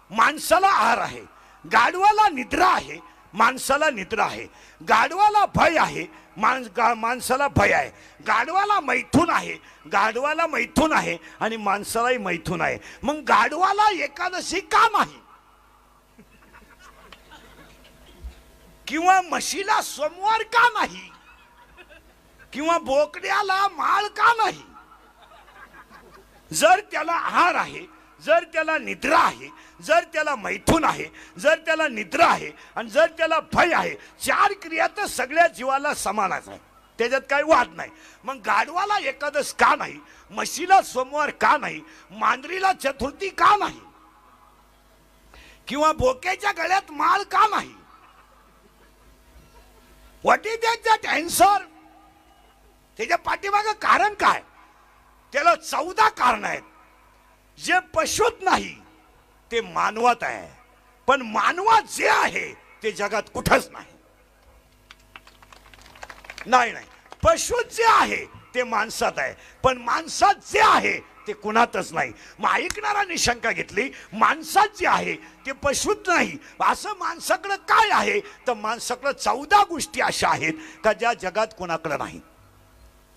माणसाला आहार आहे, गाढवाला निद्रा आहे, माणसाला निद्रा आहे, गाढवाला भय आहे, माणसाला भय आहे, गाढवाला मैथून आहे, गाढवाला मैथून आहे आणि माणसालाही मैथून आहे. मग गाढवाला एकादशी का नाही? किंवा म्हशीला सोमवार का नाही? किंवा बोकड्याला माळ का नाही? जर त्याला आहार आहे, जर त्याला निद्रा आहे, जर त्याला मैथून आहे, जर त्याला निद्रा आहे आणि जर त्याला भय आहे, चार क्रिया तर सगळ्या जीवाला समानच आहे, त्याच्यात काही वाद नाही. मग गाढवाला एकादश का नाही? म्हशीला सोमवार का नाही? मांजरीला चतुर्थी का नाही? किंवा बोक्याच्या गळ्यात माळ का नाही? What is that answer? त्याच्या पाठीमागं कारण काय? त्याला 14 कारण आहेत. जे पशुत नाही ते मानवात आहे, पण मानवात जे आहे ते जगात कुठंच नाही. नाही नाही, पशुत जे आहे ते माणसात आहे, पण माणसात जे आहे ते कुणातच नाही. मग ऐकणाऱ्यांनी शंका घेतली, माणसात जे आहे ते पशुत नाही, असं माणसाकडे काय आहे? तर माणसाकडे 14 गोष्टी अशा आहेत का ज्या जगात कोणाकडे नाही.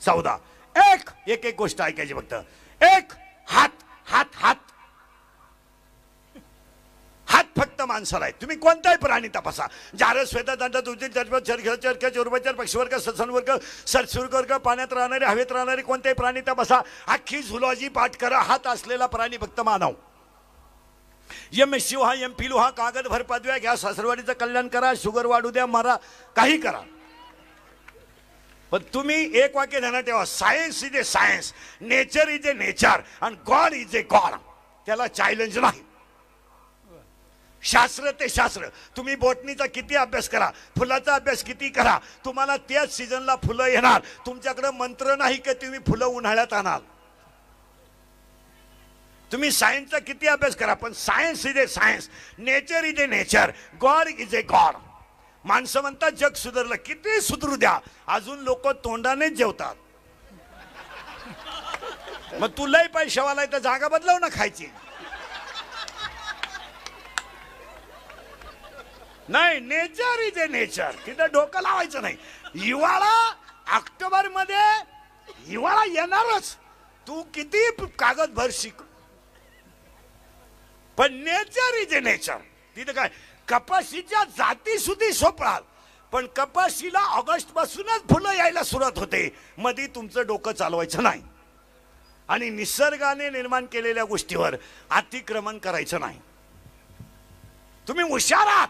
14. एक एक गोष्ट ऐकायची फक्त. एक, हात. हात हात हात फक्त माणसाला आहे. तुम्ही कोणताही प्राणी तपासा, जारस श्वेता दंड दुधी चर्च चरख चोरबचर पक्षीवर्ग सत्सनवर्ग सरसुरवर्ग, पाण्यात राहणारे हवेत राहणारे कोणतेही प्राणी तपासा, अख्खी झुलॉजी पाठ करा, हात असलेला प्राणी फक्त मानव. यम शिवहा यम पिलुहा, कागद भर पादव्या घ्या, सासरवाडीचं कल्याण करा, शुगर वाढू द्या, मारा, काही करा. पण तुम्ही एक वाक्य ध्यानात ठेवा, science is a science, nature is a nature आणि गॉड इज ए गॉड. त्याला चॅलेंज नाही. शास्त्र ते शास्त्र. तुम्ही बॉटनीचा किती अभ्यास करा, फुलाचा अभ्यास किती करा, तुम्हाला त्याच सीझनला फुलं येणार. तुमच्याकडे मंत्र नाही की तुम्ही फुलं उन्हाळ्यात आणाल. तुम्ही सायन्सचा किती अभ्यास करा, पण science is a science, nature is a nature, God is a god. माणसं म्हणतात जग सुधारलं, किती सुधरू द्या, अजून लोक तोंडानेच जेवतात. मग तुलाही पैशावाला तर जागा बदलव ना खायची. नाही, नेचर इज ए नेचर, तिथं डोकं लावायचं नाही. हिवाळा ऑक्टोबर मध्ये हिवाळा येणारच, तू किती कागद भर शिक, पण नेचर इज ए नेचर. तिथं काय, कपाशीच्या जाती सुधी सोपळाल, पण कपाशीला ऑगस्ट पासूनच फुलं यायला सुरुवात होते. मध्ये तुमचं डोकं चालवायचं नाही आणि निसर्गाने निर्माण केलेल्या गोष्टीवर अतिक्रमण करायचं नाही. तुम्ही हुशार आहात.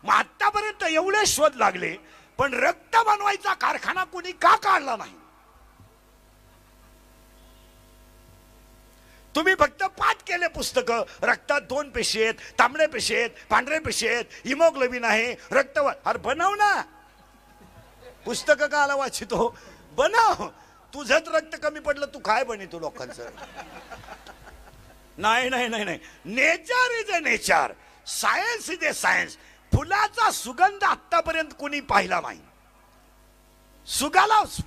मग आतापर्यंत एवढे शोध लागले, पण रक्त बनवायचा कारखाना कोणी का काढला नाही? तुम्ही फक्त पाठ केले पुस्तक, रक्तात 2 पेशी आहेत, तांबडे पेशी आहेत, पांढरे पेशी आहेत, हिमोग्लोबिन आहे, रक्त. अरे बनव ना, पुस्तक का आला वाचितो, बनव. तुझंच रक्त कमी पडलं, तू काय बनितो लोकांचं? नाही नाही नाही नाही, nature is a nature, science is a science. फुलाचा सुगंध आतापर्यंत कोणी पाहिला नाही.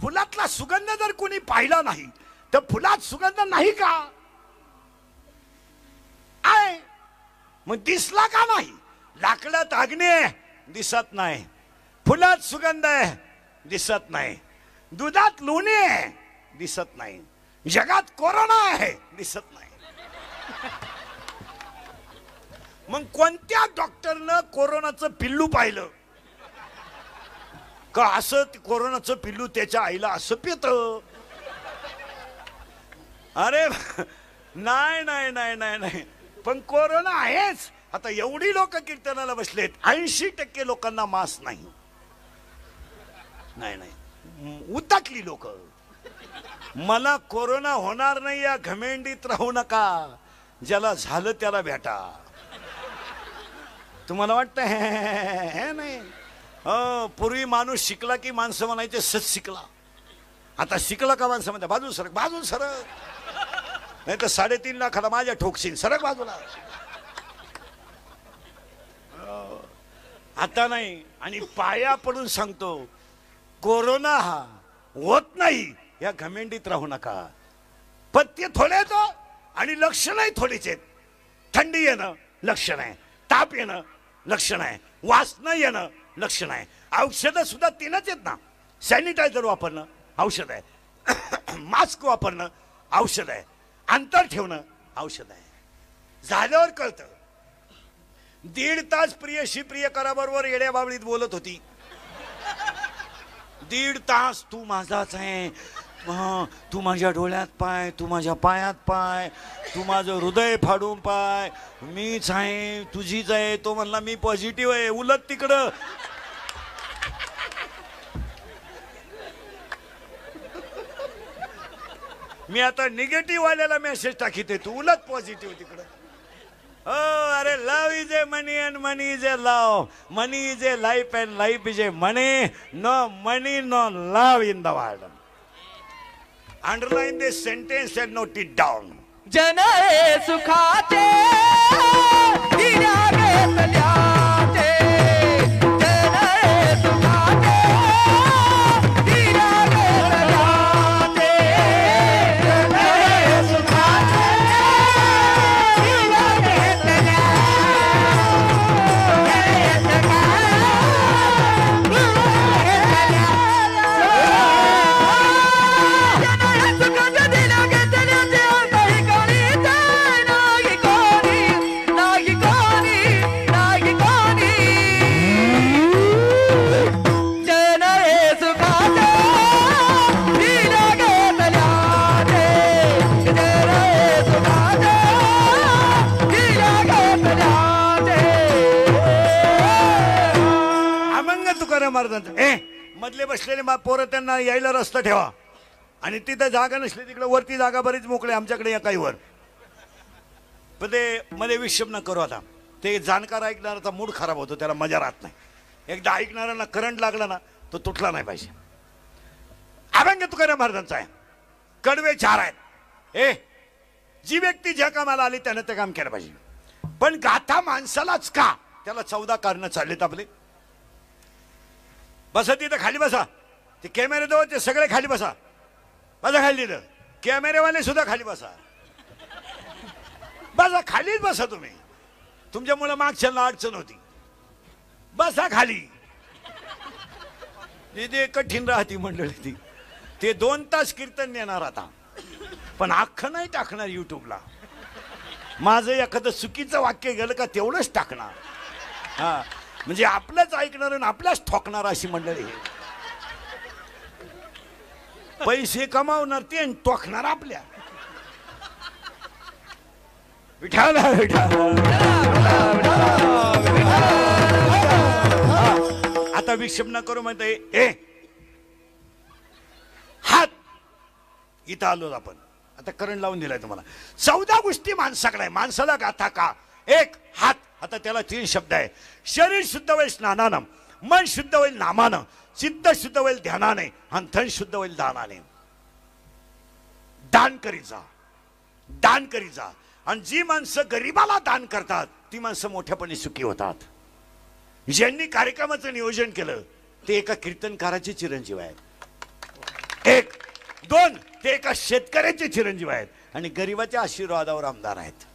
फुलातला सुगंध जर कोणी पाहिला नाही तर फुलात सुगंध नाही का? आहे, मग दिसला का नाही? लाकडात अग्नी आहे, दिसत नाही. फुलात सुगंध आहे, दिसत नाही. दुधात लोणी आहे, दिसत नाही. जगात कोरोना आहे, दिसत नाही. मग कोणत्या डॉक्टरनं कोरोनाचं पिल्लू पाहिलं का? असं कोरोनाचं पिल्लू त्याच्या आईला असं पित? अरे नाही नाही नाही नाही नाही, पण कोरोना आहेच. आता एवढी लोक कीर्तनाला बसलेत, 80% लोकांना मास्क नाही. नाही नाही, उताकली लोक. मला कोरोना होणार नाही या घमेंडीत राहू नका, ज्याला झालं त्याला भेटा. तुम्हाला वाटतं हे नाही? पूर्वी माणूस शिकला की माणसं म्हणायचे सच शिकला. आता शिकला का माणसं म्हणतात बाजू सरक, बाजू सरक, नाही तर 3.5 लाखाला माझ्या ठोकशील, सरक बाजूला. आता नाही. आणि पाया पडून सांगतो, कोरोना हा होत नाही या घमेंडीत राहू नका. पथ्य थोडे तो आणि लक्षणही थोडीच आहेत. थंडी येणं, लक्षण आहे. ताप येणं लक्षण आहे. वास न येणं लक्षण आहे. औषधं सुद्धा तीनच आहेत ना. सॅनिटायझर वापरणं औषध आहे, मास्क वापरणं औषध आहे, अंतर ठेवणं औषध आहे. झाल्यावर कळतं. 1.5 तास प्रियशी प्रियकराबरोबर येड्या बाबळीत बोलत होती. 1.5 तास तू माझाच आहे, तू माझ्या डोळ्यात पाय, तू माझ्या पायात पाय, तू माझं हृदय फाडून पाय, मीच आहे, तुझीच आहे. तो म्हणला मी पॉझिटिव्ह आहे. उलट तिकडं मी आता निगेटिव्ह वाल्याला मेसेज टाकीते, तू उलट पॉझिटिव्ह तिकडं. अरे love is a money and money is a love. Money is a life and life is a money. No money no love in the world. Underline this sentence and note it down. जन सुखाचे हिरा घेतल्याचे, जन सुखाचे हिरा घेतल्याचे, जन सुखाचे हिरा घेतल्याचे. मधले बसलेले पोरं त्यांना यायला रस्ता ठेवा. आणि तिथं जागा नसली तिकडे वरती जागा बरीच मोकळी आमच्याकडे या काही वर. पण ते मध्ये विषम न करू. आता ते जाणकार ऐकणाराचा मूड खराब होतो, त्याला मजा राहत नाही. एकदा ऐकणाऱ्यांना करंट लागला ना तो तुटला नाही पाहिजे. अभंग तुकाराम महाराजांचा आहे. कडवे 4 आहेत. जी व्यक्ती ज्या कामाला आली त्यानं ते काम केलं पाहिजे. पण गाथा माणसालाच का, त्याला 14 कारणं चाललेत आपले. बसा तिथं खाली बसा. ते कॅमेरे जवळचे सगळे खाली बसा. बसा खाली तिथं. कॅमेरेवाले सुद्धा खाली बसा. बसा खालीच बसा तुम्ही. तुमच्यामुळे मागच्याला अडचण होती. बसा खाली. ते कठीण राहती मंडळी ती. ते 2 तास कीर्तन नेणार आता, पण अख्खं नाही टाकणार युट्यूबला. माझं एखादं चुकीचं वाक्य गेलं का तेवढंच टाकणार. हा म्हणजे आपलंच ऐकणार आणि आपल्याच ठोकणार अशी मंडळी. पैसे कमावणार ते आणि टोकणार आपल्या. विठाला आता विक्षेप न करू म्हणते. हात इथं आलो आपण. आता करंट लावून दिलाय तुम्हाला. 14 गोष्टी माणसाकडे आहे. माणसाला गाथा का. 1 हात. आता त्याला 3 शब्द आहे. शरीर शुद्ध होईल स्नानानं, मन शुद्ध होईल नामानं, चित्त शुद्ध होईल ध्यानाने, आणि धन शुद्ध होईल दानाने. दान करीत जा, दान करीत जा. आणि जी माणसं गरीबाला दान करतात ती माणसं मोठ्यापणे सुखी होतात. ज्यांनी कार्यक्रमाचं नियोजन केलं ते एका कीर्तनकाराचे चिरंजीव आहेत. 1 2 ते एका शेतकऱ्याचे चिरंजीव आहेत आणि गरीबाच्या आशीर्वादावर आमदार आहेत.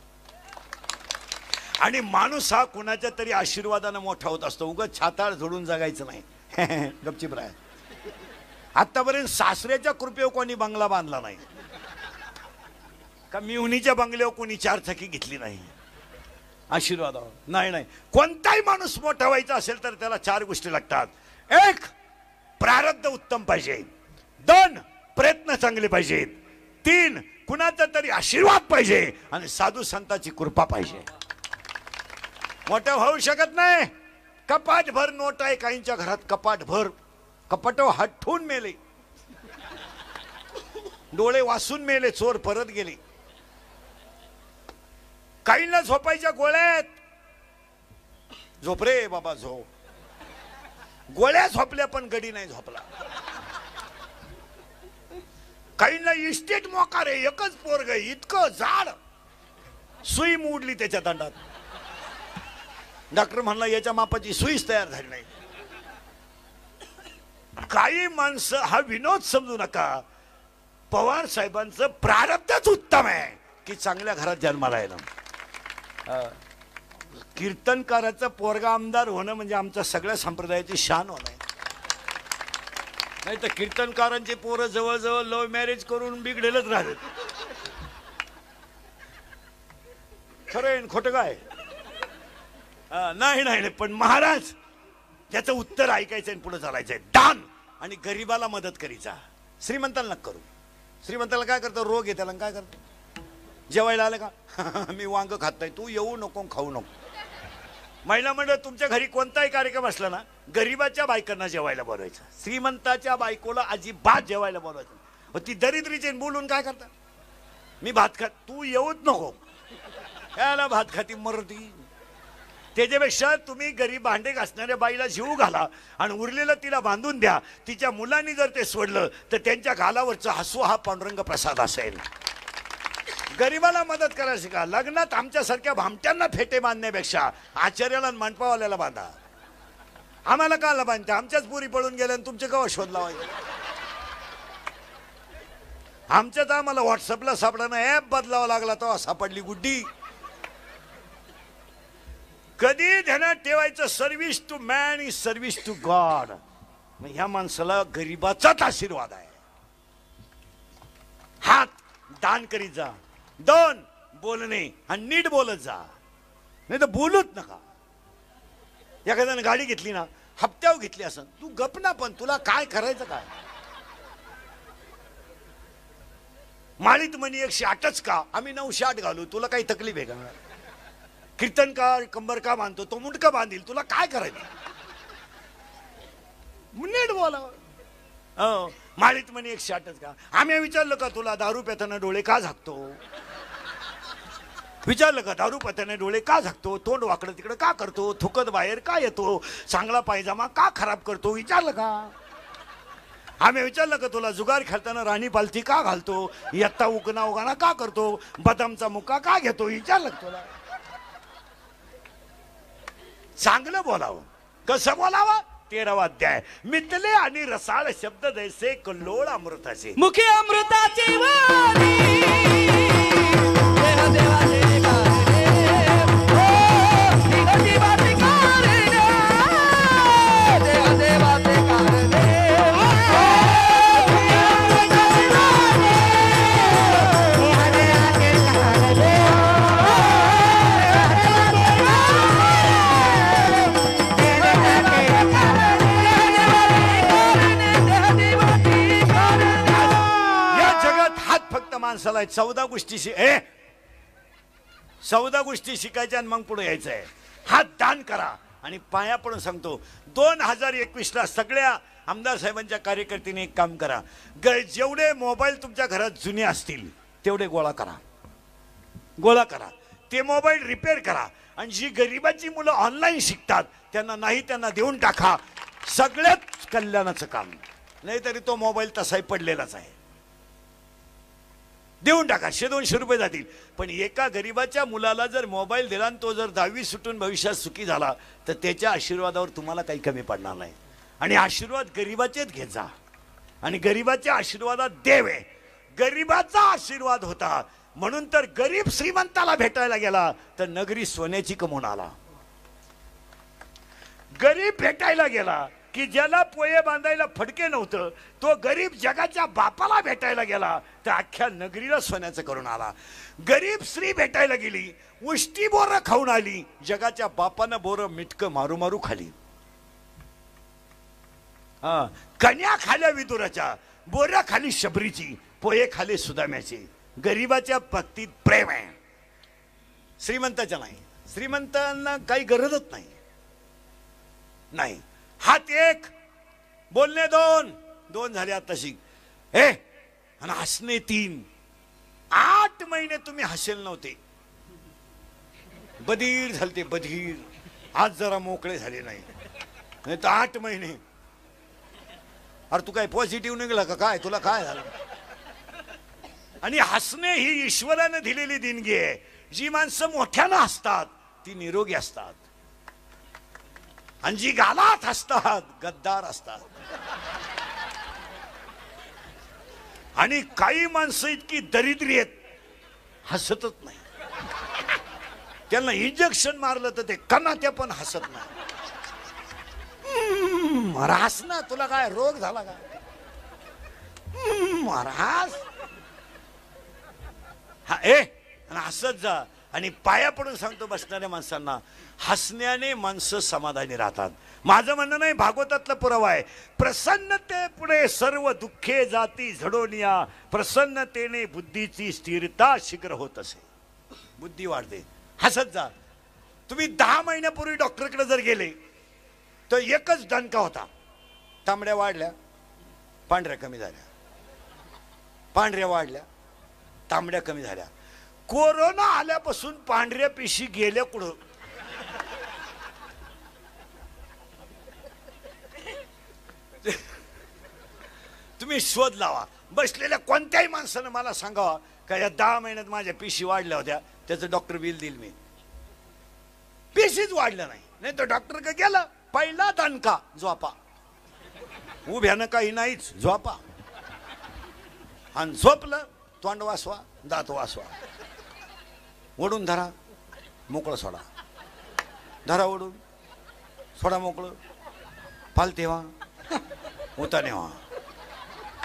आणि माणूस हा कुणाच्या तरी आशीर्वादाने मोठा होत असतो. उगाच छाताळ झोडून जगायचं नाही. गपचिप राहा. आतापर्यंत सासऱ्याच्या कृपेवर कोणी बंगला बांधला नाही का, मिवणीच्या बंगल्यावर कोणी 4 चाकी घेतली नाही आशीर्वादावर. नाही नाही, कोणताही माणूस मोठा व्हायचा असेल तर त्याला 4 गोष्टी लागतात. 1 प्रारब्ध उत्तम पाहिजे. 2 प्रयत्न चांगले पाहिजेत. 3 कुणाचा तरी आशीर्वाद पाहिजे. आणि साधू संतांची कृपा पाहिजे. मोठं होऊ शकत नाही. कपाट भर नोट आहे काहींच्या घरात. कपाट भर. कपाट हटून मेले, डोळे वासून मेले, चोर परत गेले. काहींना झोपायच्या गोळ्यात. झोप रे बाबा झोप. गोळ्या झोपल्या पण गडी नाही झोपला. काहींना इस्टेट मोकार आहे. एकच पोरग इतकं जाड, सुई मोडली त्याच्या दंडात. डॉक्टर म्हणला याच्या मापाची सुईच तयार झाली नाही. काही माणसं हा विनोद समजू नका. पवार साहेबांचं प्रारब्धच उत्तम आहे की चांगल्या घरात जन्माला येणं. कीर्तनकाराचा पोरगा आमदार होणं म्हणजे आमच्या सगळ्या संप्रदायाची शान होणं आहे. नाही तर कीर्तनकारांची पोरं जवळजवळ लव्ह मॅरेज करून बिघडेलच राहत. खरं आहे खोटं काय? नाही नाही, पण महाराज याचं उत्तर ऐकायचं आणि पुढे चालायचंय. दान आणि गरीबाला मदत करीचा. श्रीमंताला नका करू. श्रीमंताला काय करतो? रोग आहे त्याला. काय करतो? जेवायला आलं का? मी वांग खात नाही, तू येऊ नको खाऊ नको. महिला मंडळ तुमच्या घरी कोणताही कार्यक्रम असला ना, गरीबाच्या बायकांना जेवायला बोलवायचं. श्रीमंताच्या बायकोला अजिबात जेवायला बोलवायचं. ती दरिद्रीचे बोलून काय करता? मी भात खात, तू येऊच नको. याला भात खाती मरती. त्याच्यापेक्षा तुम्ही गरीब भांडे घासणाऱ्या बाईला जीव घाला आणि उरलेलं तिला बांधून द्या. तिच्या मुलांनी जर ते सोडलं तर त्यांच्या गालावरचं हसू हा पांडुरंग प्रसाद असेल. गरीबाला मदत करायला शिका. लग्नात आमच्यासारख्या भामट्यांना फेटे बांधण्यापेक्षा आचार्याला मांडपावाल्याला बांधा. आम्हाला काला बांधता? आमच्याच पुरी पळून गेल्या आणि तुमचे केव्हा शोध लावायचे? आमच्यात आम्हाला व्हॉट्सअपला सापडा ऍप बदलावा लागला तेव्हा सापडली गुड्डी. कधी ध्यानात ठेवायचं, service to man is service to God. ह्या माणसाला गरीबाचाच आशीर्वाद आहे. हात दान करीत जा. 2 बोलणे आणि नीट बोलत जा, नाही तर बोलूच नका. एखाद्याने गाडी घेतली ना, हप्त्यावर घेतली असं, तू गप ना, पण तुला काय करायचं काय? माळीत म्हणी 108च का? आम्ही 908 घालू, तुला काही तकलीफ आहे का? कीर्तनकार कंबर का बांधतो, तो मुंडका बांधील, तुला काय करायचं? नीट बोला. माळीत म्हणे 108च का? आम्ही विचारलं का तुला दारू पिताना डोळे का झाकतो? विचारलं का दारू पिताना डोळे का झाकतो? तोंड वाकडं तिकडं का करतो? थुकत बाहेर का येतो? चांगला पायजामा का खराब करतो? विचारलं का? आम्ही विचारलं का तुला जुगार खेळताना राणी पालथी का घालतो? यत्ता उकना उगाना का करतो? बदामचा मुका का घेतो? विचारलं का तुला? चांगलं बोलावं. कसं बोलावं? 13वा अध्याय. मितले आणि रसाळ शब्द जैसे कल्लोळ अमृताचे. मुखी अमृताची वाणी, देह देवाचे कारणे, हो देह देवाचे कारणे, देह देवाचे कारणे, हो मुखी अमृताची वाणी, देह देवाचे कारणे, माणसाला 14 गोष्टी 14 गोष्टी शिकायच्या आणि मग पुढे यायचं आहे. हात दान करा. आणि पाया पडून सांगतो, 2021ला सगळ्या आमदार साहेबांच्या कार्यकर्त्यांनी एक काम करा. जेवढे मोबाईल तुमच्या घरात जुने असतील तेवढे गोळा करा. गोळा करा. ते मोबाईल रिपेअर करा. आणि जी गरिबाची मुलं ऑनलाईन शिकतात त्यांना नाही, त्यांना देऊन टाका. सगळ्यात कल्याणाचं काम. नाहीतरी तो मोबाईल तसाही पडलेलाच आहे. देऊन टाका. 100-200 रुपये जातील. पण एका गरीबाच्या मुलाला जर मोबाईल दिला आणि तो जर 10वी सुटून भविष्यात सुखी झाला तर त्याच्या आशीर्वादावर तुम्हाला काही कमी पडणार नाही. आणि आशीर्वाद गरीबाचेच घेत जा. आणि गरीबाच्या आशीर्वादात देव आहे. गरीबाचा आशीर्वाद होता म्हणून तर गरीब श्रीमंताला भेटायला गेला तर नगरी सोन्याची कमवून आला. गरीब भेटायला गेला की ज्याला पोये बांधायला फडके नव्हतं तो गरीब जगाच्या बापाला भेटायला गेला तर अख्ख्या नगरीला सोन्याचं करून आला. गरीब स्त्री भेटायला गेली, उष्टी बोरं खाऊन आली, जगाच्या बापानं बोरं मिटकं मारू मारू खाली. कन्या खाल्या विदुराच्या, बोऱ्या खाली शबरीची, पोये खाली सुदाम्याची. गरीबाच्या भक्तीत प्रेम आहे, श्रीमंताच्या नाही. श्रीमंतांना काही गरजच नाही. नाही. हात 1, बोलणे 2 झाले आता शिक. आणि हसणे 3. 8 महिने तुम्ही हसेल नव्हते, बधीर झालते बधीर. आज जरा मोकळे झाले नाही तर 8 महिने. अरे तू काय पॉझिटिव्ह निघला का काय? तुला काय झालं? आणि हसणे ही ईश्वराने दिलेली देणगी आहे. जी माणसं मोठ्यानं हसतात ती निरोगी असतात. आणि जी गालात हसतात गद्दार असतात. आणि काही माणसं इतकी दरिद्री आहेत हसतच नाही. त्यांना इंजेक्शन मारलं तर ते कणात्या पण हसत नाही. हस ना, तुला काय रोग झाला का? हस हा हसत जा. आणि पाया पडून सांगतो बसणाऱ्या माणसांना, हसण्याने माणसं समाधानी राहतात. माझं म्हणणं नाही, भागवतातला पुरावा आहे. प्रसन्नते पुढे सर्व दुःखे जाती झडोनिया, प्रसन्नतेने बुद्धीची स्थिरता शीघ्र होत असे. बुद्धी वाढते. हसत जा. तुम्ही 10 महिन्यापूर्वी डॉक्टरकडे जर गेले तर एकच दणका होता, तांबड्या वाढल्या, पांढऱ्या कमी झाल्या, पांढऱ्या वाढल्या, तांबड्या कमी झाल्या. कोरोना आल्यापासून पांढऱ्या पिशी गेल्या कुठं? तुम्ही शोध लावा. बसलेल्या कोणत्याही माणसानं मला सांगावा का या 10 महिन्यात माझ्या पिशी वाढल्या होत्या, त्याचं डॉक्टर बिल देईल मी. पिशीच वाढलं नाही, नाही तर डॉक्टर का गेला, पहिला दणका झोपा. उभ्यानं काही नाहीच, झोपा. आणि झोपलं, तोंड वासवा, दात वासवा, ओढून धरा, मोकळं सोडा, धरा ओढून सोडा, मोकळं. पालते व्हा, उताने व्हा,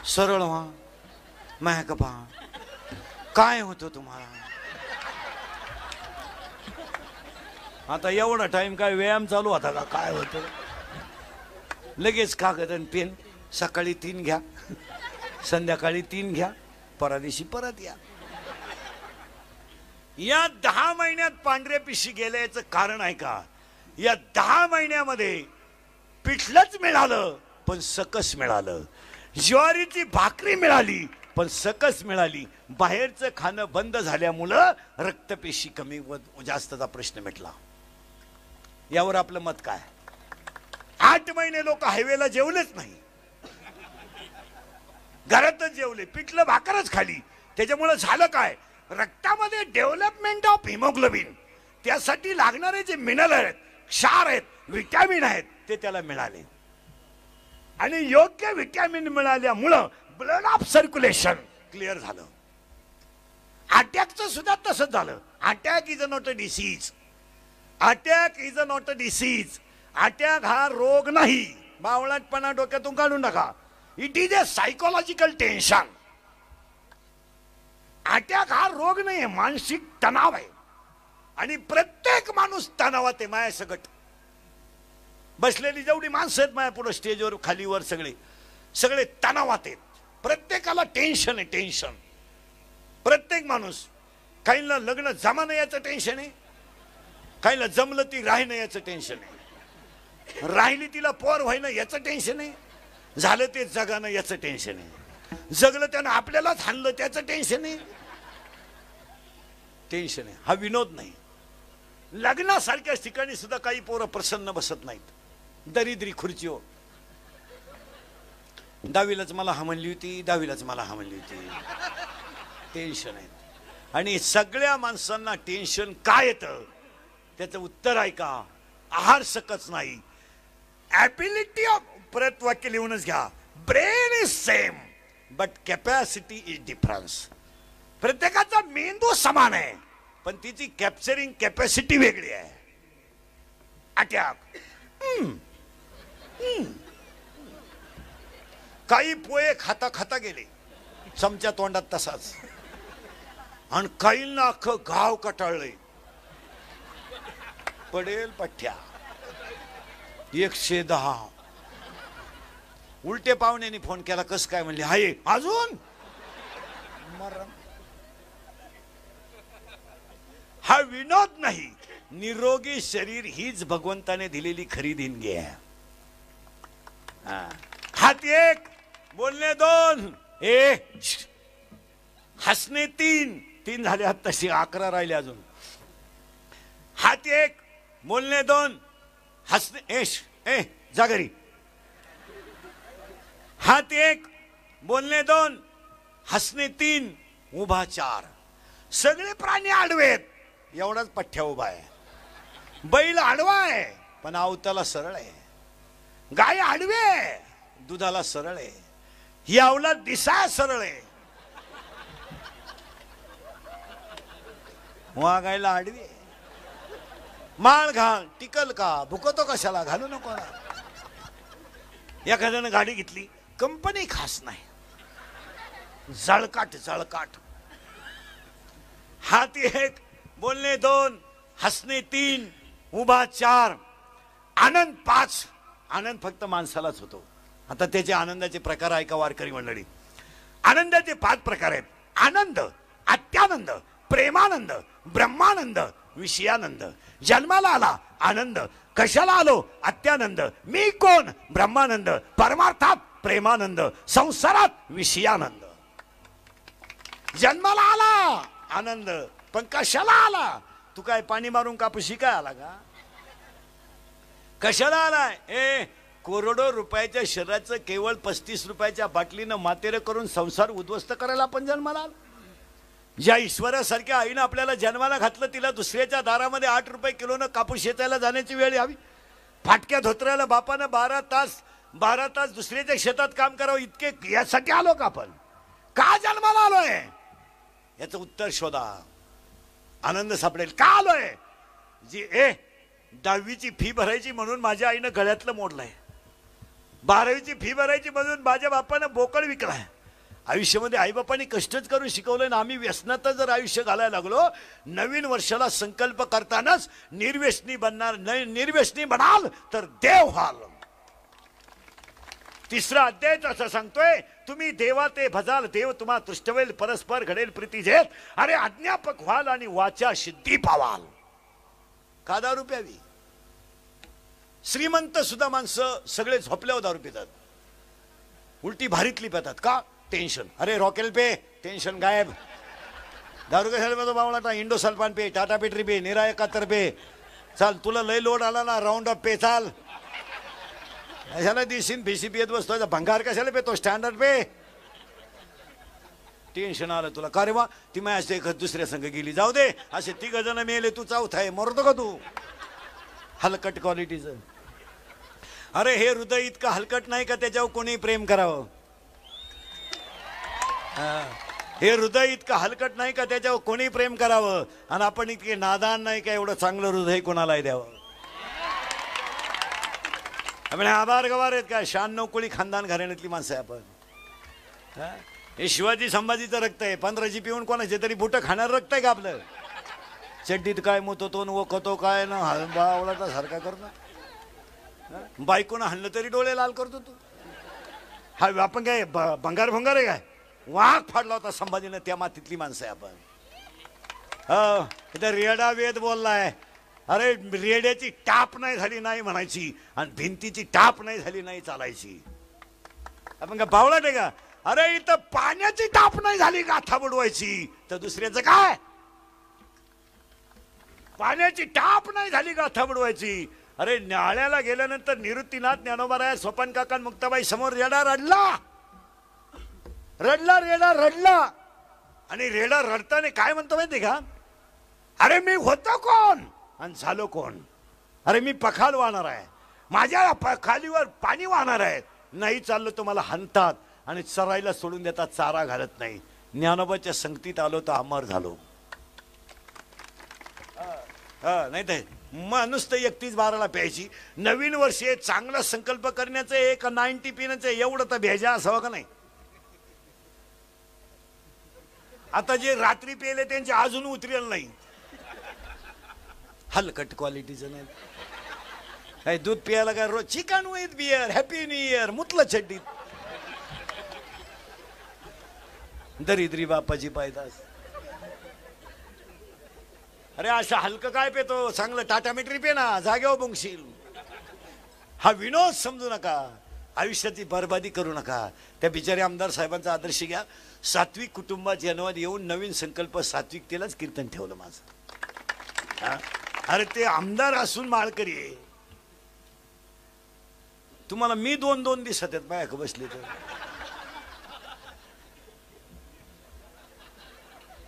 सरळ व्हा, महक पहा. काय होतं तुम्हाला? आता एवढा टाइम काय व्यायाम चालू होता का? काय होतं? लगेच कागद आणि पेन. सकाळी 3 घ्या, संध्याकाळी 3 घ्या, परदिवशी परत या. या 10 महिन्यात पांढऱ्या पिशी गेल्याचं कारण आहे का? या 10 महिन्यामध्ये पिठलंच मिळालं पण सकस मिळालं, ज्वारीची भाकरी मिळाली पण सकस मिळाली. बाहेरचं खाणं बंद झाल्यामुळं रक्तपेशी कमी व जास्तचा प्रश्न मिटला. यावर आपलं मत काय? 8 महिने लोक हायवेला जेवलेच नाही, घरातच जेवले, पिठलं भाकरच खाली. त्याच्यामुळे झालं काय? रक्तामध्ये डेव्हलपमेंट ऑफ हिमोग्लोबिन, त्यासाठी लागणारे जे मिनरल आहेत, क्षार आहेत, विटॅमिन आहेत, ते त्याला मिळाले. आणि योग्य विटॅमिन मिळाल्यामुळं ब्लड ऑफ सर्क्युलेशन क्लिअर झालं. अटॅकचं सुद्धा तसंच झालं. Attack is not a disease. Attack is not a disease. Attack हा रोग नाही. बावळटपणा डोक्यातून काढून टाका. It is a psychological tension. Attack हा रोग नाही, मानसिक तणाव आहे. आणि प्रत्येक माणूस तणावात आहे. माया सगट बसलेली जेवढी माणसं आहेत माया पुढे स्टेजवर खालीवर सगळे तणावात आहेत. प्रत्येकाला टेन्शन आहे, टेन्शन. प्रत्येक माणूस, काहींना लग्न जमानं याचं टेन्शन आहे, काहींना जमलं ती राहिणं याचं टेन्शन आहे, राहिली तिला पोर व्हायनं याचं टेन्शन आहे, झालं ते जगानं याचं टेन्शन आहे, जगलं त्यानं आपल्यालाच हाणलं त्याचं टेन्शन आहे. टेन्शन आहे. हा विनोद नाही. लग्नासारख्या ठिकाणी सुद्धा काही पोरं प्रसन्न बसत नाहीत. दरिद्री खुर्ची हो. 10वीलाच मला हा म्हणली होती, 10वीलाच मला हा म्हणली होती. टेन्शन आहे. आणि सगळ्या माणसांना टेन्शन काय येतं त्याचं उत्तर आहे का? आहार सकच नाही. ॲबिलिटी ऑफ, परत वाक्य लिहूनच घ्या. Brain is same but capacity is difference. प्रत्येकाचा मेंदू समान आहे पण तिची कॅप्चरिंग कॅपॅसिटी वेगळी आहे. अटॅक, काही पोहे खाता खाता गेले चमच्या तोंडात तसाच, आणि काहींना अख्खं गाव कटाळलंय. पडेल पठ्ठ्या 110. उलटे पाहुण्याने फोन केला, कस काय म्हणले? हाय अजून मरण. हा विनोद नाही. निरोगी शरीर हीच भगवंताने दिलेली खरी देणगी आहे. हात 1, बोलणे 2, हसणे 3 झाले. आत्ताशी 11 राहिले अजून. हात 1, बोलणे 2, हसणे जा घरी. हात 1, बोलणे 2, हसणे 3, उभा 4. सगळे प्राणी आडवेत, एवढाच पठ्ठ्या उभा आहे. बैल आडवा आहे पण अवताला सरळ आहे. गाय आडवी आहे, दुधाला सरळ आहे. ही अवलाद दिसाय सरळ आहे, वागायला आडवी आहे. माळ घाल टिकल का भुकतो कशाला घालू नको ना. एखाद्यानं गाडी घेतली कंपनी खास नाही जळकाट जळकाट. हाती 1 बोलणे 2 हसणे 3 उभा 4 आनंद 5. आनंद फक्त माणसालाच होतो. आता त्याचे आनंदाचे प्रकार ऐका वारकरी मंडळी. आनंदाचे 5 प्रकार आहेत. आनंद, अत्यानंद, प्रेमानंद, ब्रह्मानंद, विषयानंद. जन्माला आला आनंद, कशाला आलो अत्यानंद, मी कोण ब्रह्मानंद, परमार्थात प्रेमानंद, संसारात विषयानंद. जन्माला आला आनंद पण कशाला आला. तू काय पाणी मारून कापूस काय आला का. कशाला आलाय. करोडो रुपयाच्या शरीराचं केवळ 35 रुपयाच्या बाटलीनं मातेरे करून संसार उद्ध्वस्त करायला आपण जन्माला आलो. ज्या ईश्वरासारख्या आईनं आपल्याला जन्माला घातलं तिला दुसऱ्याच्या दारामध्ये 8 रुपये किलोनं कापूस शेतायला जाण्याची वेळ यावी. फाटक्या धोत्र्याला बापानं 12 तास दुसऱ्याच्या शेतात काम करावं इतके यासाठी आलो का आपण. का जन्माला आलोय याचं उत्तर शोधा. आनंद सापडेल. का आलोय. जी 10वीची फी भरायची म्हणून माझ्या आईनं गळ्यातलं मोडलंय. 12वीची फी भरायची म्हणून माझ्या बापानं बोकड विकलाय. आयुष्यामध्ये आईबापांनी कष्टच करून शिकवलंय ना. आम्ही व्यसनातच जर आयुष्य घालायला लागलो. नवीन वर्षाला संकल्प करतानाच निर्व्यसनी बनाल तर देव व्हाल. 3रा अध्याय असं सांगतोय तुम्ही देवा ते भजाल देव तुम्हा तुष्टवेल परस्पर घडेल प्रीती झेत. अरे अज्ञापक व्हाल आणि वाचा सिद्धी पावाल. का दारू प्यावी. श्रीमंत सुद्धा माणसं सगळे झोपल्यावर दारू पितात. उलटी भारीतली पितात. का टेन्शन. अरे रॉकेल पे टेन्शन गायब. दारू कशाला पितो बावळाटा. इंडोसल्फान पे टाटा पेट्री पे निरा 71 पे. चाल तुला लय लोड आला ना राऊंड अप पे चाल. कशाला दिसीन भिसी पियत बसतो. भंगार कशाला पेतो स्टँडर्ड पे. टेन्शन आलं तुला. का रे वा ती मॅच एक दुसऱ्या संघ गेली जाऊ दे. असे 3 जण मेले तू 4था आहे मरतो का तू. हलकट क्वालिटीचं. अरे हे हृदय इतकं हलकट नाही का त्याच्यावर कोणी प्रेम करावं. हे हृदय इतकं हलकट नाही का त्याच्यावर कोणी प्रेम करावं. आणि आपण इतके नादान नाही का एवढं चांगलं हृदय कोणालाही द्यावं. आपण आभार गवार आहेत का. 96 कोळी खानदान घराण्यातली माणसं आहे आपण. हे शिवाजी संभाजीचं रक्त आहे. 15 पिऊन कोणाचे तरी बुट खाणार रक्त आहे का आपलं. चड्डीत काय मुतो तो वखतो काय ना बावळाचा सारखा करतो. बायकोनं हल्लं तरी डोळे लाल करतो तू. हा आपण काय भंगार भंगार आहे काय. वाघ फाडला होता संभाजीनं. त्या मातीतली माणसं आहे आपण. इथं रेडा वेद बोललाय. अरे रेड्याची टाप नाही झाली नाही म्हणायची आणि भिंतीची टाप नाही झाली नाही चालायची. आपण काय बावळाट आहे का. अरे इथं पाण्याची टाप नाही झाली गाथा बुडवायची तर दुसऱ्याचं काय. पाण्याची टाप नाही झाली गाथा बुडवायची. अरे न्याळ्याला गेल्यानंतर निवृत्तीनाथ ज्ञानोबा सोपान काका मुक्ताबाई समोर रेडा रडला. रेडा रडला आणि रेडा रडताना काय म्हणतो माहिती का. अरे मी होतो कोण आणि झालो कोण. अरे मी पखाल वाहणार आहे. माझ्या खालीवर पाणी वाहणार आहे. नाही चाललो तर मला हाणतात आणि चरायला सोडून देतात. चारा घालत नाही. ज्ञानोबाच्या संगतीत आलो तर अमर झालो. नाही तर नुसतं 31-12ला प्यायची. नवीन वर्ष चांगला संकल्प करण्याचं एक 90 पिण्याचं एवढं तर भेजा असावं का नाही. आता जे रात्री पेले त्यांचे अजून उतरेल नाही. हलकट क्वालिटीचं नाही. काय दूध पियाला काय रोज chicken with beer happy new year मुतलं चड्डीत. दरिद्री बापाची पायदास. अरे अशा हलकं काय पेतो. चांगलं टाटा मेट्री पे ना जागेवर बोंगशील. हा विनोद समजू नका. आयुष्याची बरबादी करू नका. त्या बिचारे आमदार साहेबांचा आदर्श घ्या. सात्विक कुटुंबात जन्मात येऊन नवीन संकल्प सात्विकतेलाच कीर्तन ठेवलं माझं. अरे ते आमदार असून माळकरी आहे. तुम्हाला मी 2-2 दिसत आहेत बायक बसले तर.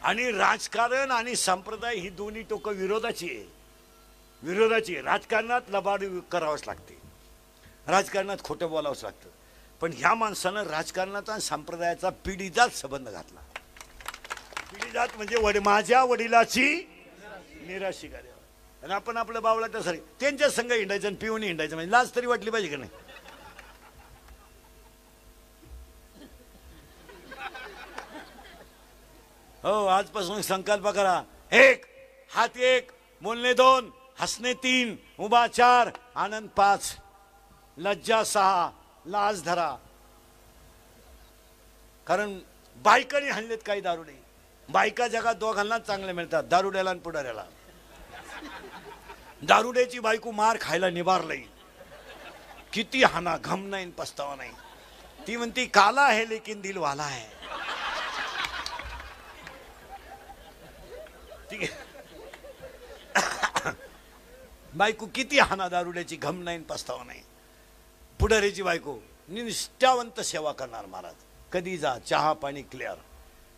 आणि राजकारण आणि संप्रदाय ही दोन्ही टोकं विरोधाची आहे. राजकारणात लबाड करावंच लागते. राजकारणात खोटं बोलावंच लागतं. पण ह्या माणसानं राजकारणाचा आणि संप्रदायाचा पिढीजात संबंध घातला. पिढीजात म्हणजे माझ्या वडिलाची निराशी कार्य. आणि आपण आपलं बावळा तर त्यांच्या संघ हिंडायचं आणि पिऊन हिंडायचं म्हणजे लाज तरी वाटली पाहिजे का नाही? हो, आजपासून संकल्प करा. एक हात, एक बोलणे 2, हसणे 3, उभा 4, आनंद 5, लज्जा 6, लाज धरा. कारण बायकांनी हाणलेत काही दारुडे. बायका जगात दोघांनाच चांगले मिळतात, दारुड्याला आणि पुढाऱ्याला. दारुड्याची बायको मार खायला निभारलंय, किती हाना, घम नाही पस्तावा नाही. ती म्हणती काला है लेकिन दिल वाला है. ठीक आहे. बायको किती हाना, दारुड्याची घम नाही पस्तावा नाही. पुढाऱ्याची बायको निष्ठावंत सेवा करणार महाराज. कधी जा, चहा पाणी क्लिअर.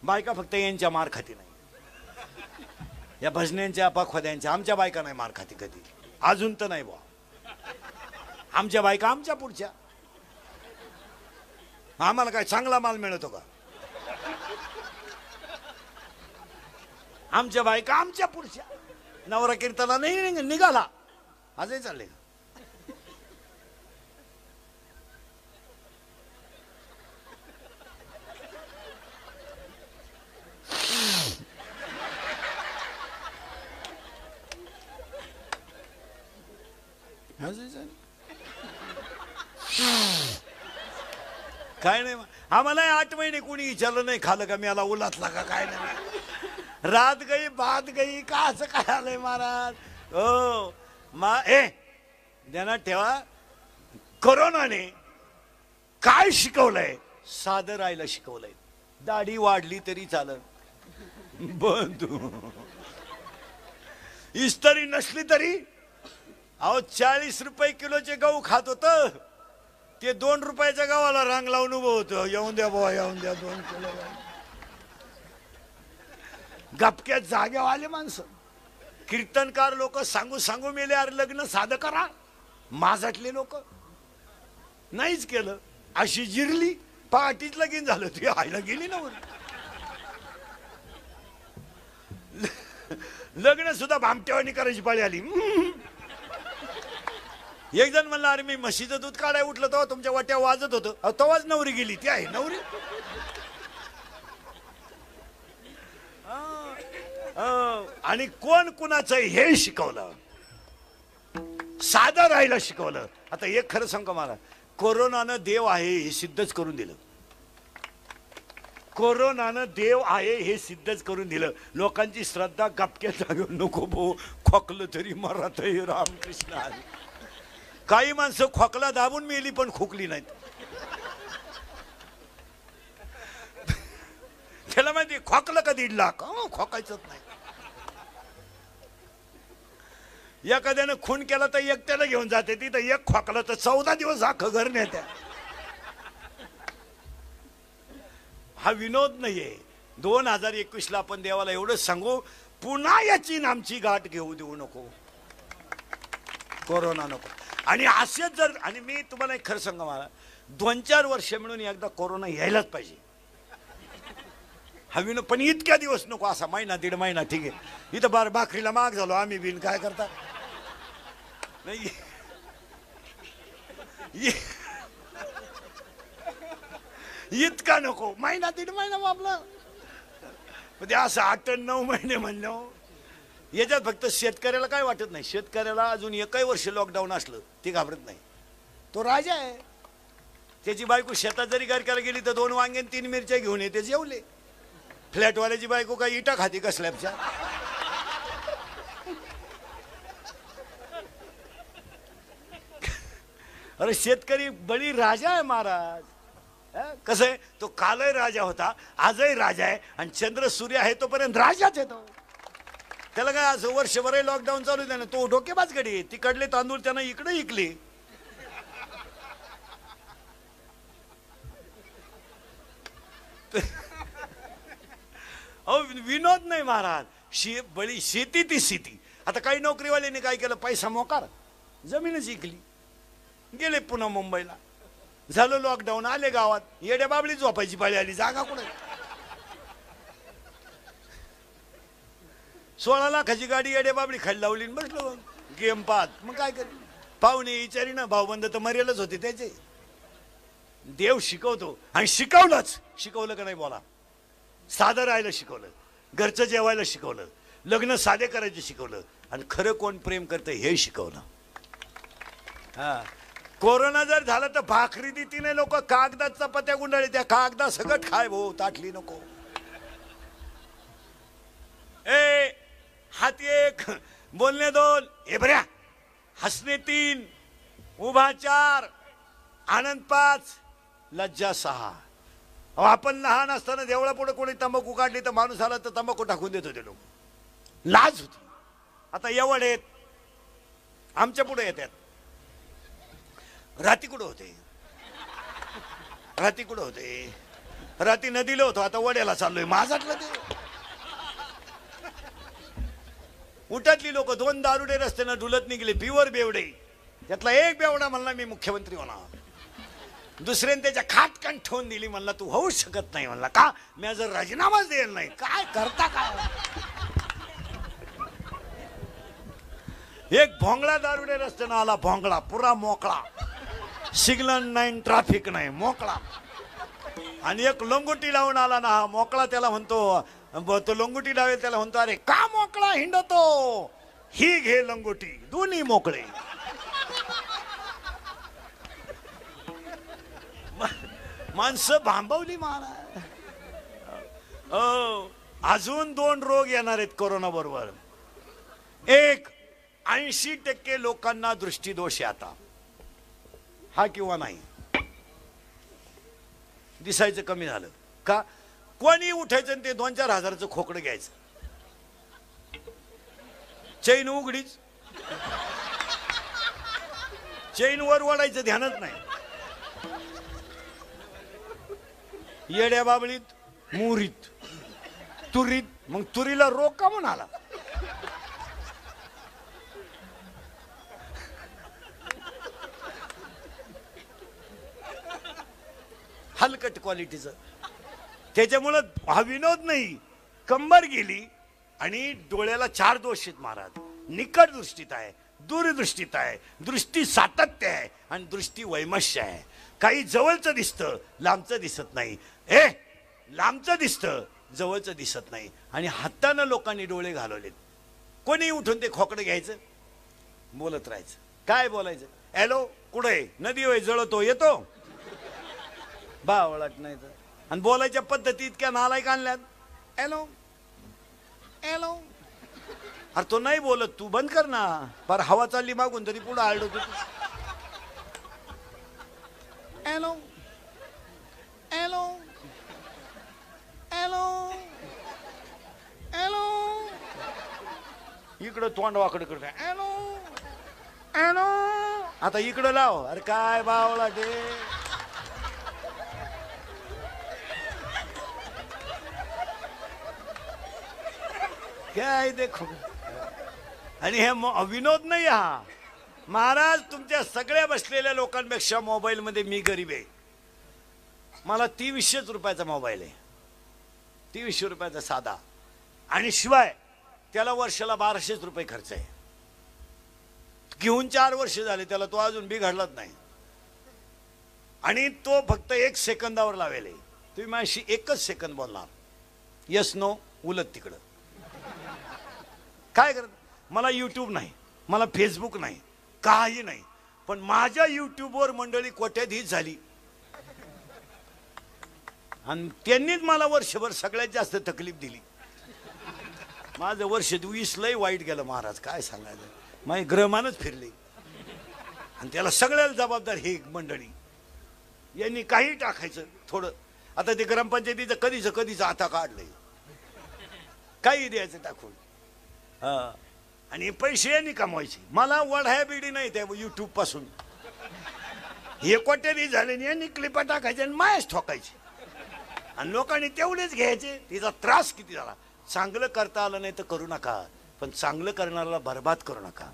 बायका फक्त यांच्या मार खाती नाही, या भजन्यांच्या पखवाद्यांच्या. आमच्या बायका नाही मार खाती कधी, अजून तर नाही बुवा. आमच्या बायका आमच्या पुढच्या. आम्हाला काय चांगला माल मिळतो का? आमच्या बायका आमच्या पुढच्या. नवरा कीर्तनाला नाही निघाला, आजही चालले. काय नाही, आम्हाला 8 महिने कोणी विचारलं नाही खाल्लं का, मी आला उलातला का काय नाही. रात गई बात गई का, असं काय आलंय महाराज. हो ध्यानात ठेवा, कोरोनाने काय शिकवलंय? साधं राहायला शिकवलंय. दाढी वाढली तरी चालत, बंधू इस्त्री नसली तरी. अहो 40 रुपये किलोचे गहू खात होत, ते 2 रुपयाच्या गव्हाला रांग लावून उभं होतं. येऊन द्या बाबा, येऊन द्या 2 किलो. गपक्यात जाग्यावर आले माणसं. कीर्तनकार लोक सांगू सांगू मेले, अरे लग्न साधं करा. माझातले लोक नाहीच केलं, अशी जिरली. पहाटीच लगीन झालं, ती आईला गेली ना. लग्न सुद्धा भामटेवाणी करायची पाळी आली. एक जण म्हणला, अरे मी म्हशीचं दूध काढाय उठलं तेव्हा तुमच्या वाट्या वाजत होतं. तेव्हाच नवरी गेली. ती आहे नवरी. आणि कोण कुणाचं हे शिकवलं, साधं राहायला शिकवलं. आता एक खरं सांगू मला, कोरोनानं देव आहे हे सिद्धच करून दिलं. कोरोनानं देव आहे हे सिद्धच करून दिलं. लोकांची श्रद्धा गपक्यात जागेवर नको भो, खोकलं तरी मरत आहे. रामकृष्ण हरी. काही माणसं खोकला दाबून मेली पण खोकली नाहीत. त्याला माहिती खोकलं का 1.5 लाख, खोकायचंच नाही. एखाद्यानं खून केला तर एकट्याला घेऊन जाते, तिथं एक खोकला तर 14 दिवस अख्खं घर नेत्या. हा विनोद नाहीये. 2021 आपण देवाला एवढं सांगू, पुन्हा याची आमची गाठ घेऊ देऊ नको, कोरोना नको. आणि असेच जर, आणि मी तुम्हाला एक खरं सांगा, मला 2-4 वर्ष मिळून एकदा कोरोना यायलाच पाहिजे. हा विनोद, पण इतक्या दिवस नको. असा महिना 1.5 महिना ठीक आहे. इथं भाकरीला माग झालो आम्ही बिन, काय करता नाही. इतका नको, महिना 1.5 महिना आपला. म्हणजे असं 8-9 महिने म्हणलं. याच्यात फक्त शेतकऱ्याला काय वाटत नाही. शेतकऱ्याला अजून 1 वर्ष लॉकडाऊन असलं ते घाबरत नाही. तो राजा आहे. त्याची बायको शेतात जरी गारक्याला गेली तर 2 वांगे 3 मिरच्या घेऊन येते, जेवले. फ्लॅटवाल्याची बायको काय इटा खाती का स्लॅबच्या? अरे शेतकरी बळी राजा आहे महाराज. कसं आहे, तो कालही राजा होता, आजही राजा आहे, आणि चंद्र सूर्य आहे तोपर्यंत राजाच आहे तो. त्याला काय असं वर्षभर लॉकडाऊन चालू आहे ना, तो डोकेबाज गडी. तिकडले तांदूळ त्यानं इकडे इकले. अहो विनोद नाही महाराज. बळी शेती ती शेती. आता काही नोकरीवाल्यांनी काय केलं, पैसा मोकार, जमीनच इकली, गेले पुन्हा मुंबईला. झालं लॉकडाऊन, आले गावात, येड्या बाबळी झोपायची पाळी आली. जागा कुठे? 16 लाखाची गाडी येडे बाबडी खाली लावली आणि बसलो गेम पाहत. मग काय करेल पाहुणे विचारी ना भाऊबंद तर मरेलच होते त्याचे. देव शिकवतो आणि शिकवलं का नाही बोला. साधं राहायला शिकवलं, घरचं जेवायला शिकवलं, लग्न साधे करायचे शिकवलं आणि खरं कोण प्रेम करतं हे शिकवलं. हा कोरोना जर झाला तर भाकरी देती नाही लोक कागदात चपात्या गुंडाळी त्या कागदा सगळं खाय भाऊ ताटली नको. ए हात एक बोलणे 2 एबऱ्या हसणे 3 उभा 4 आनंद 5 लज्जा 6. आपण लहान असताना देवळा पुढे कोणी तंबाखू काढली तर माणूस आला तर तंबाखू टाकून देत होते लोक. लाज होती. आता एवढे आहेत आमच्या पुढे येतात. राती कुठं होते राती नदीला होतो आता वड्याला चाललोय माझातलं ते. उठातली लोक 2 दारुडे रस्त्यानं डुलत निघले प्युअर बेवडे. त्यातला एक बेवडा म्हणला मी मुख्यमंत्री होणार. दुसऱ्याने त्याच्या खाटकन ठेवून दिली म्हणला तू होऊ शकत नाही. म्हणला का मी जर राजीनामाच देईल नाही काय करता काय. एक भोंगळा दारुडे रस्त्यानं आला भोंगळा पुरा मोकळा सिग्नल नाही ट्रॅफिक नाही मोकळा. आणि एक लंगोटी लावून आला ना हा मोकळा त्याला म्हणतो तो लंगोटी लावेल त्याला म्हणतो अरे का मोकळा हिंडतो ही घे लंगोटी दोन्ही मोकळे. माणसं भांबवली महाराज. अजून 2 रोग येणार आहेत कोरोना बरोबर. एक 80% लोकांना दृष्टीदोष आहे आता. हा किंवा नाही दिसायचं कमी झालं का कोणी उठायचं आणि ते 2-4 हजाराचं खोकडं घ्यायचं. चैन उघडीच चैन वर ओढायचं ध्यानच नाही. येड्या बाबळीत मुरीत तुरीत मग तुरीला रोग का म्हणून आला. हलकट क्वालिटीचं. त्याच्यामुळं हा विनोद नाही कंबर गेली आणि डोळ्याला 4 दोष आहेत महाराज. निकट दृष्टीत आहे दूरदृष्टीत आहे दृष्टी सातत्य आहे आणि दृष्टी वैमश्य आहे. काही जवळचं दिसतं लांबचं दिसत नाही. लांबचं दिसतं जवळचं दिसत नाही. आणि हातानं लोकांनी डोळे घालवलेत. कोणी उठून ते खोकडं घ्यायचं बोलत राहायचं. काय बोलायचं हॅलो कुठे नदी होय जळतो येतो बावळट नाही तर. आणि बोलायच्या पद्धती इतक्या नालायक आणल्यात. हॅलो हॅलो अरे तो नाही बोलत तू बंद कर ना पर हवा चालली मागून तरी पुढे आळत होतो. हॅलो हॅलो हॅलो हॅलो इकडं तोंड वाकड करत हॅलो हॅलो आता इकडं लाव. अरे काय बावळा ते काय देखो. आणि हे विनोद नाही हा महाराज. तुमच्या सगळ्या बसलेल्या लोकांपेक्षा मोबाईल मध्ये मी गरीब आहे. मला 2300 रुपयाचा मोबाईल आहे 2300 रुपयाचा साधा. आणि शिवाय त्याला वर्षाला 1200 रुपये खर्च आहे. घेऊन 4 वर्ष झाले त्याला तो अजून बिघडलाच नाही. आणि तो फक्त 1 सेकंदावर लावेल. तुम्ही माझ्याशी 1च सेकंद बोलणार यस नो उलट तिकडं. काय करत मला यूट्यूब नाही मला फेसबुक नाही काही नाही. पण माझ्या युट्यूबवर मंडळी कोट्याधीश झाली. आणि त्यांनीच मला वर्षभर सगळ्यात जास्त तकलीफ दिली. माझं वर्ष 20 लय वाईट गेलं महाराज. काय सांगायचं माझी ग्रहमानच फिरले. आणि त्याला सगळ्याला जबाबदार ही मंडळी. यांनी काही टाकायचं थोडं. आता ते ग्रामपंचायतीचं कधीच आता काढलंय काही द्यायचं टाकून. आणि पैसे यांनी कमवायचे. मला वढाया बिडी नाही त्या युट्यूब पासून. हे कोट्याधी झाले यांनी क्लिपा टाकायचे आणि मायच ठोकायचे. आणि लोकांनी तेवढेच घ्यायचे. तिचा त्रास किती झाला. चांगलं करता आलं नाही तर करू नका पण चांगलं करणाऱ्याला बर्बाद करू नका.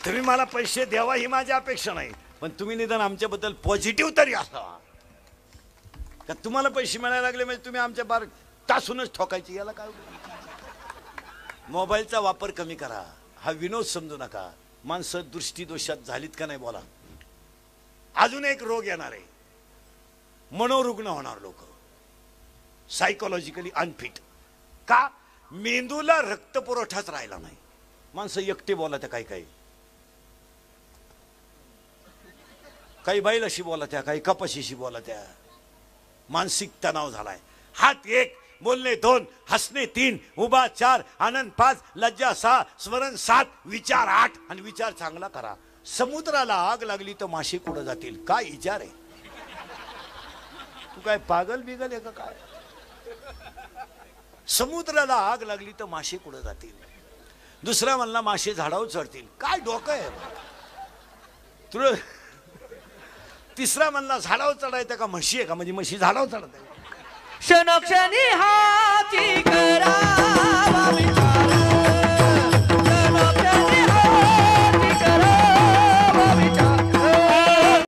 तुम्ही मला पैसे द्यावा ही माझी अपेक्षा नाही पण तुम्ही निदान आमच्याबद्दल पॉझिटिव्ह तरी असावा. का तुम्हाला पैसे मिळायला लागले म्हणजे तुम्ही आमच्या बार तासूनच ठोकायचे याला काय. मोबाईलचा वापर कमी करा. हा विनोद समजू नका. माणसं दृष्टीदोषात झालीत का नाही बोला. अजून एक रोग येणार आहे. मनोरुग्ण होणार लोक. Psychologically unfit. का? मेंदूला रक्तपुरवठाच राहिला नाही. माणसं एकटे बोला त्या काही बैलाशी बोला त्या, काही कपाशीशी बोला त्या. मानसिक तणाव झालाय. हात 1, बोलणे 2, हसणे 3, उभा 4, आनंद 5, लज्जा 6, स्मरण 7, विचार 8 आणि विचार चांगला करा. समुद्राला आग लागली तर मासे कुठं जातील? काय विचार आहे? तू काय पागल बिगल आहे का काय? समुद्राला आग लागली तर मासे कुठं जातील? दुसरा म्हणला मासे झाडावर चढतील. काय डोकं आहे तुला? तिसरा म्हणला झाडावर चढायचं का म्हशी आहे का? म्हणजे म्हशी झाडावर चढत आहे. क्षणोक्षणी हाती करावा